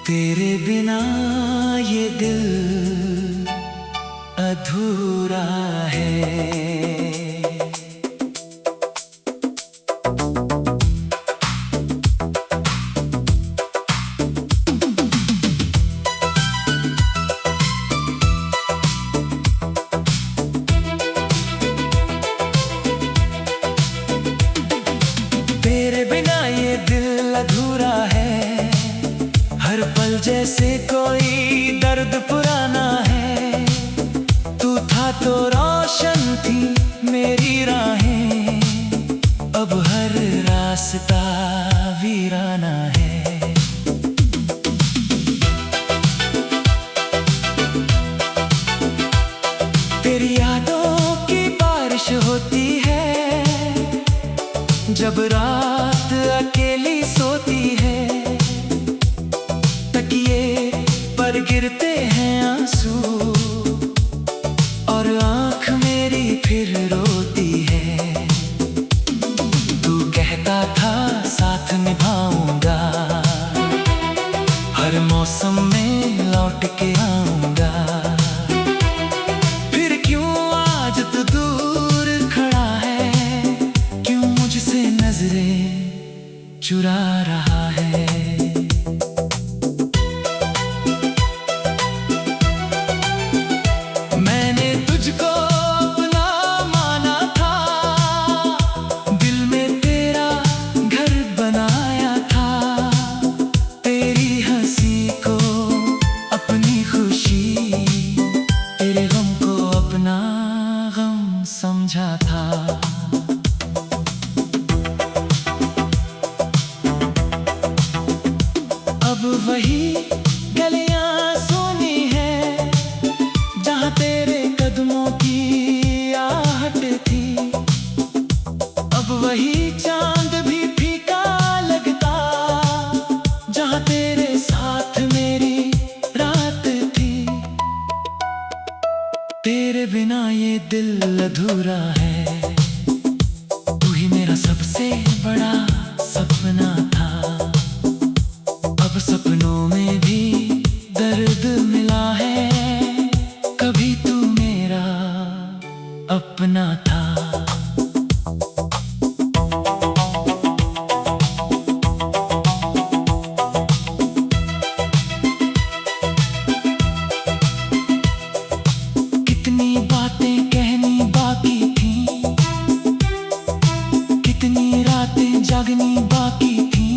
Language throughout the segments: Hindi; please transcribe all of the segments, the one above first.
तेरे बिना ये दिल अधूरा है। तेरे बिना ये दिल अधूरा है, हर पल जैसे कोई दर्द पुराना है। तू था तो रोशन थी मेरी राहें, अब हर रास्ता वीराना है। तेरी यादों की बारिश होती है, जब रात अकेली सोती है। तकिए पर गिरते हैं आंसू और आँख मेरी फिर रोती है। तू कहता था साथ निभाऊंगा, हर मौसम में लौट के आऊंगा। फिर क्यों आज तू दूर खड़ा है, क्यों मुझसे नजरें चुरा रहा है। मैंने तुझको अपना माना था, दिल में तेरा घर बनाया था। तेरी हंसी को अपनी खुशी, तेरे गम को अपना गम समझा था। अब वही गलियां सुनी है, जहां तेरे कदमों की आहट थी। अब वही चांद भी फीका लगता, जहां तेरे साथ मेरी रात थी। तेरे बिना ये दिल अधूरा है, तू ही मेरा सबसे बड़ा सपना था। अब सपनों में भी दर्द मिला है, कभी तू मेरा अपना था। कितनी बातें कहनी बाकी थी, कितनी रातें जागनी बाकी थी।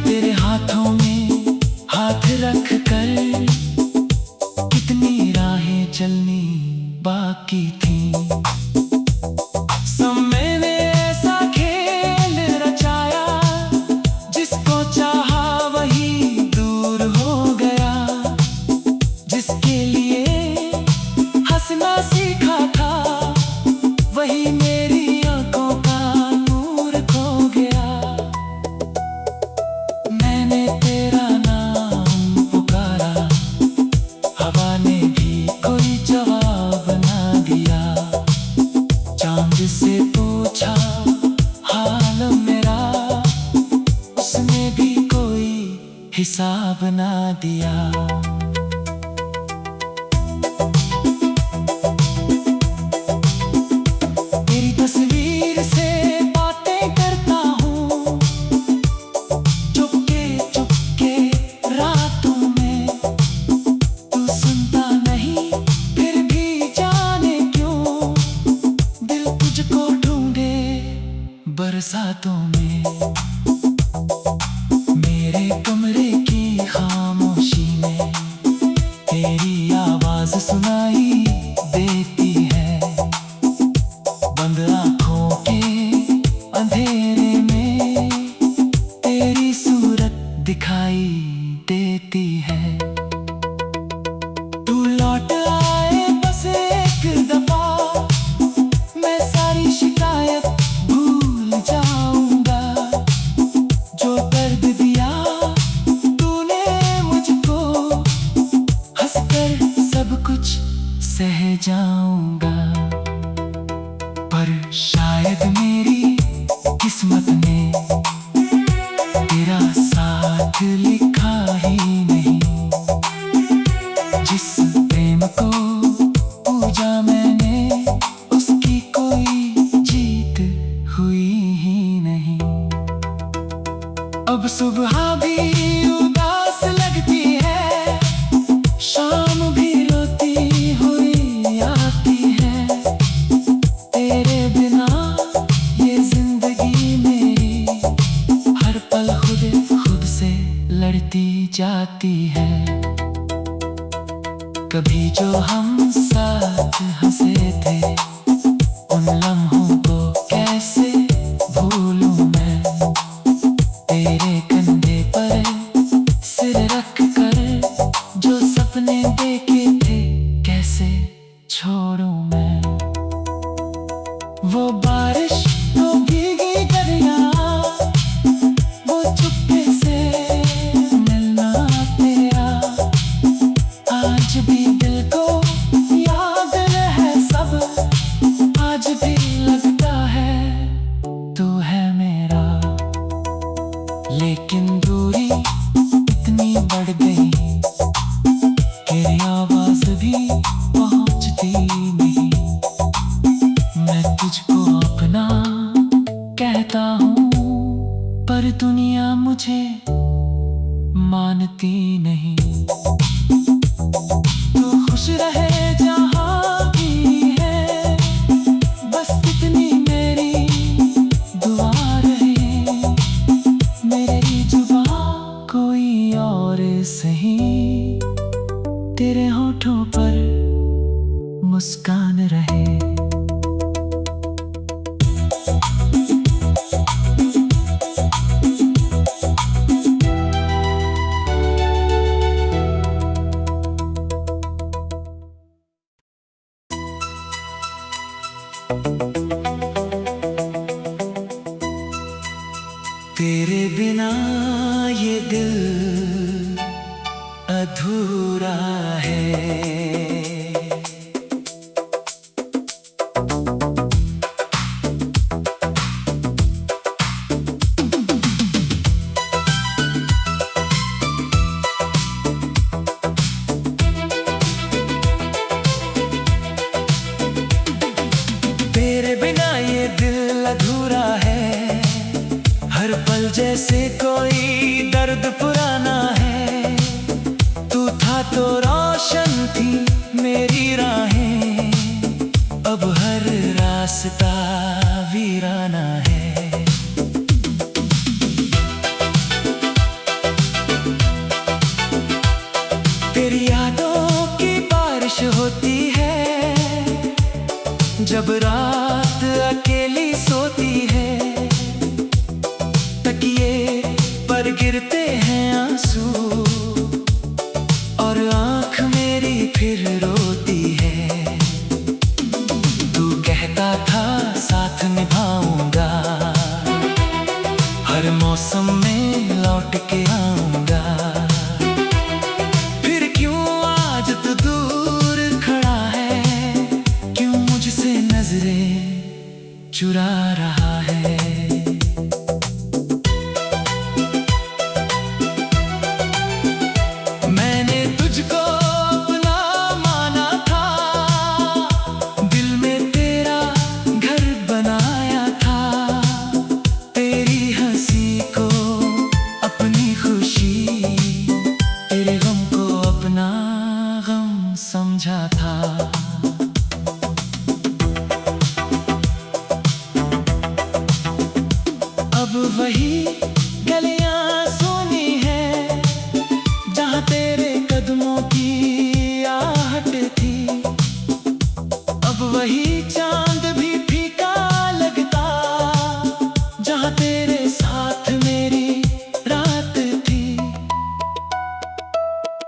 तेरे हाथों में हाथ रख कर कितनी राहें चलनी बाकी थी। समय ने ऐसा खेल रचाया, जिसको चाहा वही दूर हो गया। जिसके लिए हंसना सीखा था, वही मेरी आंखों का नूर खो गया। मैंने तेरा नाम पुकारा, हवा ने भी कोई जवाब ना दिया। चांद से पूछा हाल मेरा, उसने भी कोई हिसाब ना दिया। तेरी तस्वीर से बातें करता हूँ, चुपके चुपके रातों में। तू सुनता नहीं फिर भी जाने क्यों, दिल तुझको ढूंढे बरसातों में। मेरे कमरे की खामोशी में तेरी आवाज सुनाई देती है। बंद आँखों के अंधेरे में तेरी सूरत दिखाई देती है। तू लौट आए बस एक दफा, मैं सारी शिकायत भूल जाऊंगा। जो दर्द दिया तूने मुझको, हंसकर सब कुछ सह जाऊंगा। पर शायद मेरी किस्मत ने तेरा साथ लिखा ही नहीं। जिस प्रेम को पूजा मैंने उसकी कोई जीत हुई ही नहीं। अब सुबह भी उदास लगती है, शाम भी रोती हुई आती है। तेरे बिना ये जिंदगी मेरी हर पल खुद से लड़ती जाती है। कभी जो हम साथ हंसे थे, उन लम्हों को कैसे भूलूं मैं। तेरे कंधे पर सिर रख कर जो सपने देखे थे, कैसे छोड़ूं मैं। वो बारिश तो भीगी दरिया, वो चुप्पे से मिलना तेरा, आज भी दिल को याद है सब। आज भी लगता है तू है मेरा, लेकिन दूरी इतनी बढ़ गई कि आवाज भी पहुंचती नहीं। मैं तुझको अपना कहता हूँ, पर दुनिया मुझे मानती नहीं। तू खुश रहे जहाँ भी है, बस इतनी मेरी दुआ रहे। मेरी जुबान कोई और सही, तेरे होठों पर मुस्कान रहे। तेरे बिना ये दिल अधूरा है। तेरे बिना ये दिल अधूरा है, हर पल जैसे कोई दर्द पुराना है। तू था तो रोशन थी मेरी राहें, अब हर रास्ता वीराना है। तेरी यादों की बारिश होती है, जब रात अकेली सोती है। तकिए पर गिरते हैं आंसू, और आंख मेरी फिर रोती है। तू कहता था साथ निभाऊंगा, हर मौसम में लौट के आऊंगा। फिर क्यों आज तू दूर खड़ा है, क्यों मुझसे नजरें चुरा रहा है। मैंने तुझको अपना माना था, दिल में तेरा घर बनाया था। तेरी हंसी को अपनी खुशी, तेरे गम को अपना गम समझा था। अब वही गलियां सुनी है, जहाँ तेरे कदमों की आहट थी। अब वही चांद भी फीका लगता, जहाँ तेरे साथ मेरी रात थी।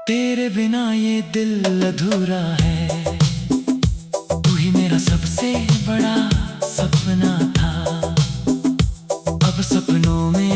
तेरे बिना ये दिल अधूरा है, तू ही मेरा सबसे बड़ा सपना था। अब सपनों में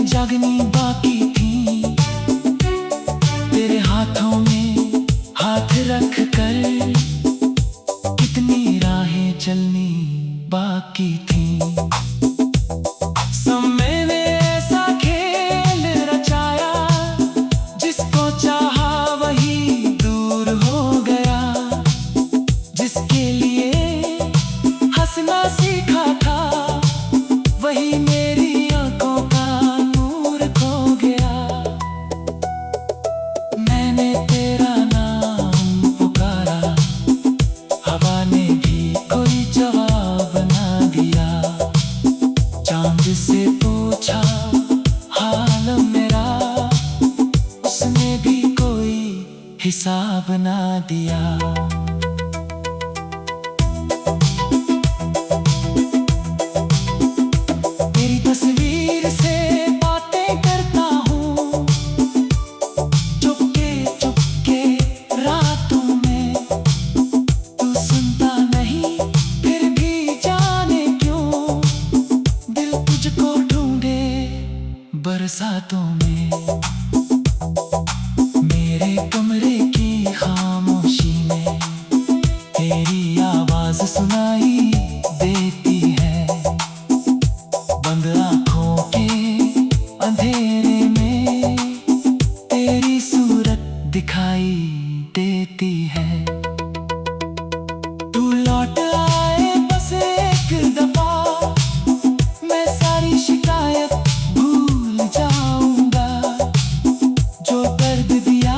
जागनी बाकी थी। तेरे हाथों में हाथ रख कर कितनी राहें चलनी बाकी थी। समय ने ऐसा खेल रचाया, जिसको चाहा वही दूर हो गया। जिसके लिए हंसना सीखा था, वही मेरी आंखों का नूर खो गया। मैंने तेरा नाम पुकारा, हवा ने भी कोई जवाब ना दिया। चांद से पूछा हाल मेरा, उसने भी कोई हिसाब ना दिया। तेरी तस्वीर से बातें करता हूँ, चुपके चुपके रातों में। तू सुनता नहीं फिर भी जाने क्यों, दिल तुझको ढूंढे बरसातों में। मेरे कमरे की खामोशी में तेरी आवाज सुनाई देती है। बंद आँखों के अंधेरे में तेरी सूरत दिखाई देती है। तू लौट आए बस एक दफा, मैं सारी शिकायत भूल जाऊंगा। जो दर्द दिया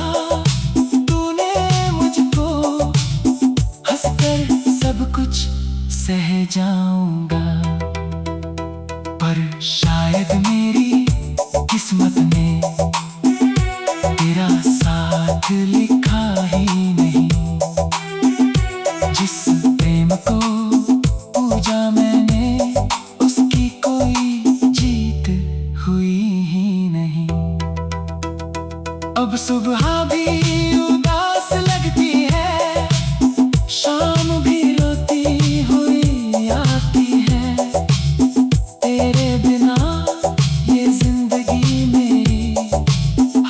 तूने मुझको, हंसकर सब कुछ सह जाऊंगा। पर शायद मेरी किस्मत ने तेरा साथ लिखा ही नहीं। जिस प्रेम को पूजा मैंने, उसकी कोई जीत हुई ही नहीं। अब सुबह भी उदास लगती है, शाम भी रोती हुई आती है। तेरे बिना ये जिंदगी मेरी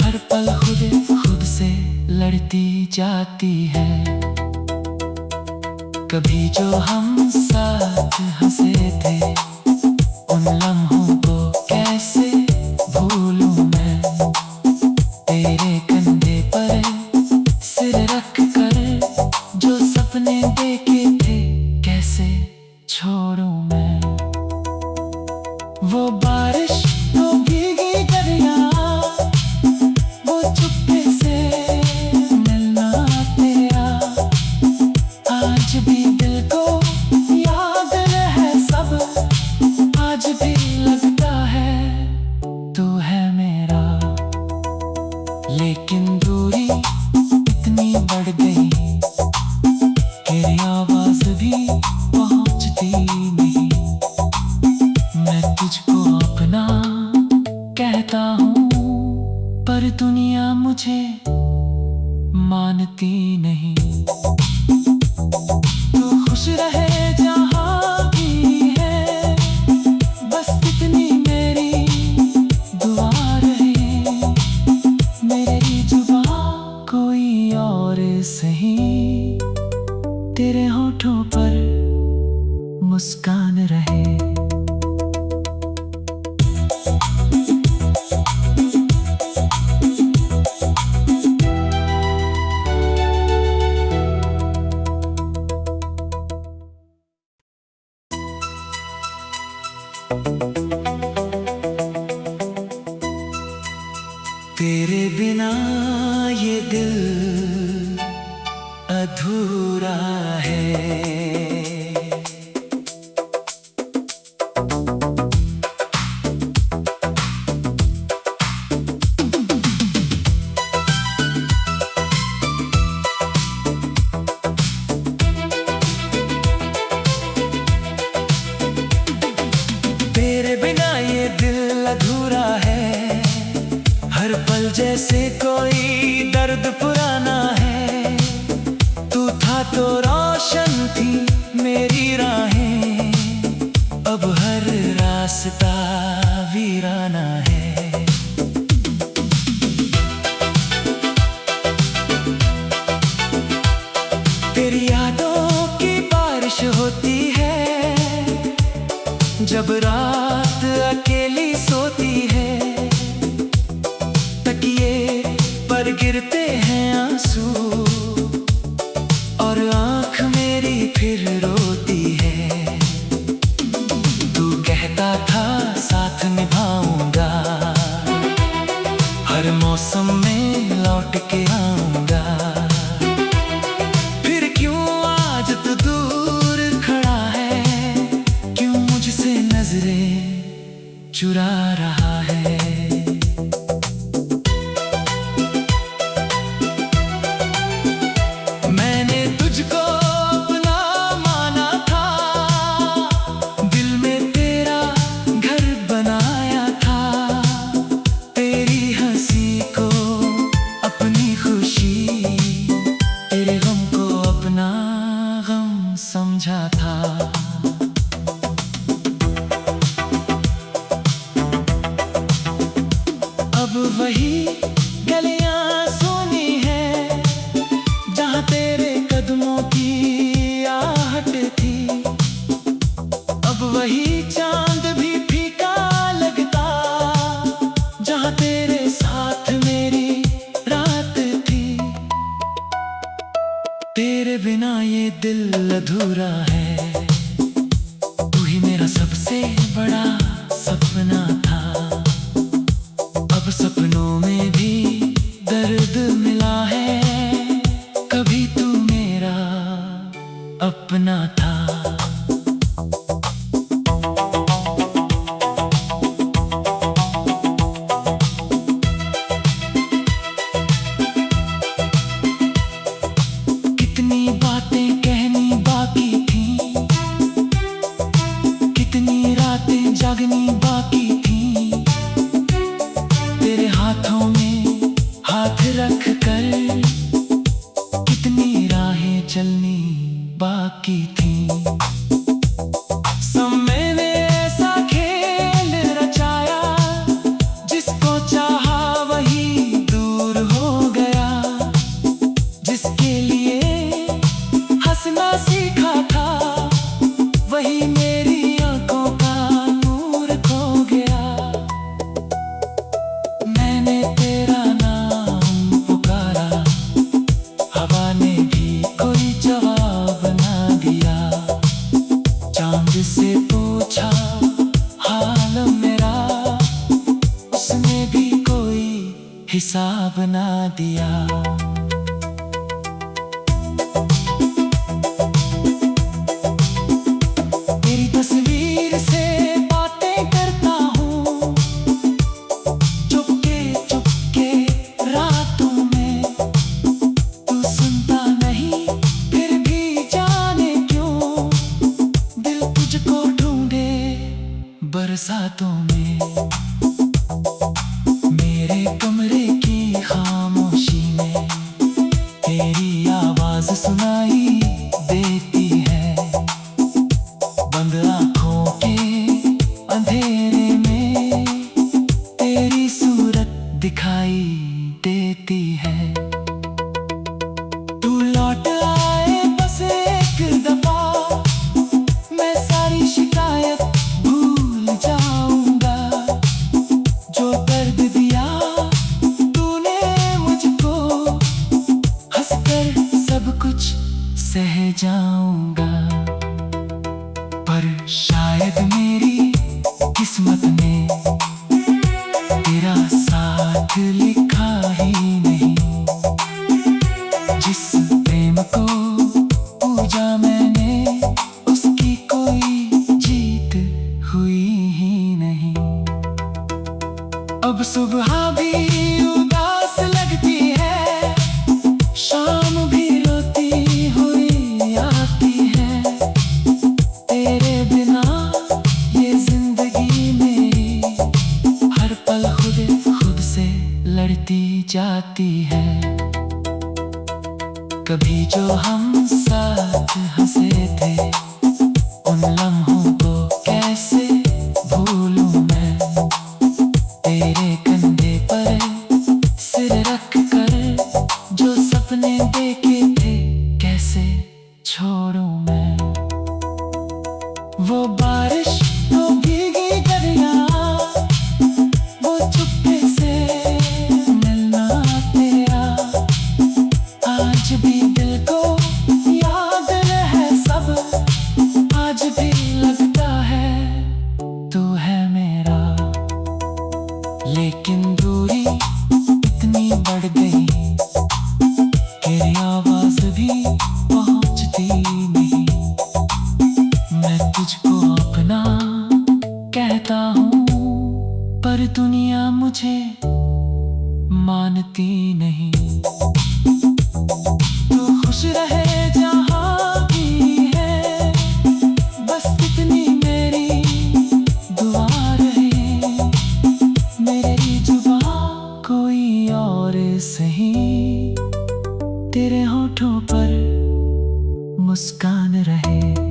हर पल खुद से लड़ती जाती है। कभी जो हम साथ हंसे थे, उन लम्हों को कैसे भूलूं मैं। तेरे कंधे पर सिर रख कर जो सपने देखे थे, कैसे छोड़ूं मैं। वो बारिश तो भीगी दरिया, वो चुप्पे से मिलना तेरा। आज भी दिल को याद है सब, आज भी लगता है तू है मेरा। लेकिन दूरी इतनी बढ़ गई, तेरी आवाज भी पहुंचती नहीं। मैं तुझको अपना कहता हूँ, पर दुनिया मुझे मानती नहीं। तू खुश रहे जहाँ भी है, बस इतनी मेरी दुआ रहे। मेरी जुबां कोई और सही, तेरे होठों पर मुस्कान रहे। तेरे बिना ये दिल अधूरा है। तेरे बिना ये दिल अधूरा है, हर पल जैसे कोई दर्द पुराना है। तू था तो रोशन थी मेरी राहें, अब हर रास्ता वीराना है। जब रात अकेली सोती है, तकिए पर गिरते हैं आंसू और आंख मेरी फिर रोती है। तू कहता था साथ निभाऊंगा, हर मौसम में लौट के आऊंगा। फिर क्यों आज तू दूर खड़ा है, क्यों मुझसे नजरें चुरा रहा है। मैंने तुझको अपना माना था, दिल में तेरा घर बनाया था। तेरी हंसी को अपनी खुशी, तेरे गम को अपना गम समझा था। अब वही गलियां सुनी है जहां तेरे कदमों की आहट थी। अब वही चांद भी फीका लगता जहां तेरे साथ मेरी रात थी। तेरे बिना ये दिल अधूरा है, तू ही मेरा सबसे बड़ा सपना था। अब सपनों में भी दर्द मिला है, कभी तू मेरा अपना था। कितनी बातें कहनी बाकी थी, कितनी रातें जागनी बाकी थी। तेरे हाथों में हाथ रख कर कितनी राहें चलनी बाकी थी। समय ने ऐसा खेल रचाया, जिसको चाहा वही दूर हो गया। जिसके लिए हंसना सीखा था, वही मेरी आंखों का नूर खो गया। मैंने तेरा नाम पुकारा, हवा ने भी कोई जवाब ना दिया। चांद से पूछा हाल मेरा, उसने भी कोई हिसाब ना दिया। तेरी तस्वीर से बातें करता हूँ चुपके चुपके रातों में। तू सुनता नहीं फिर भी जाने क्यों, दिल तुझको ढूंढे बरसातों में। मेरे कमरे की खामोशी में तेरी आवाज सुनाई देती है। बंद आँखों के अंधेरे में तेरी सूरत दिखाई देती है। तू लौट आए बस एक दफा, मैं सारी शिकायत भूल जाऊंगा। जो दर्द दिया तूने मुझको, हंसकर सब कुछ सह जाऊंगा। पर शायद मेरी किस्मत में तेरा साथ लिखा ही नहीं। जिस प्रेम को पूजा मैंने, उसकी कोई जीत हुई ही नहीं। अब सुबह भी उदास लगती है, शाम भी रोती हुई आती है। तेरे बिना ये जिंदगी मेरी हर पल खुद से लड़ती जाती है। कभी जो हम साथ हंसे थे, उन लम्हों को कैसे भूलूं मैं। तेरे कंधे पर सिर रख कर जो सपने देखे थे, कैसे छोड़ूं मैं। वो बारिश तो भी दूरी इतनी बढ़ गई तेरी आवाज भी पहुंचती नहीं। मैं तुझको अपना कहता हूँ पर दुनिया मुझे मानती नहीं। तू खुश रहे जहाँ भी है, बस इतनी मेरी दुआ रहे। मेरी जुबान कोई और सही, तेरे होठों पर मुस्कान रहे।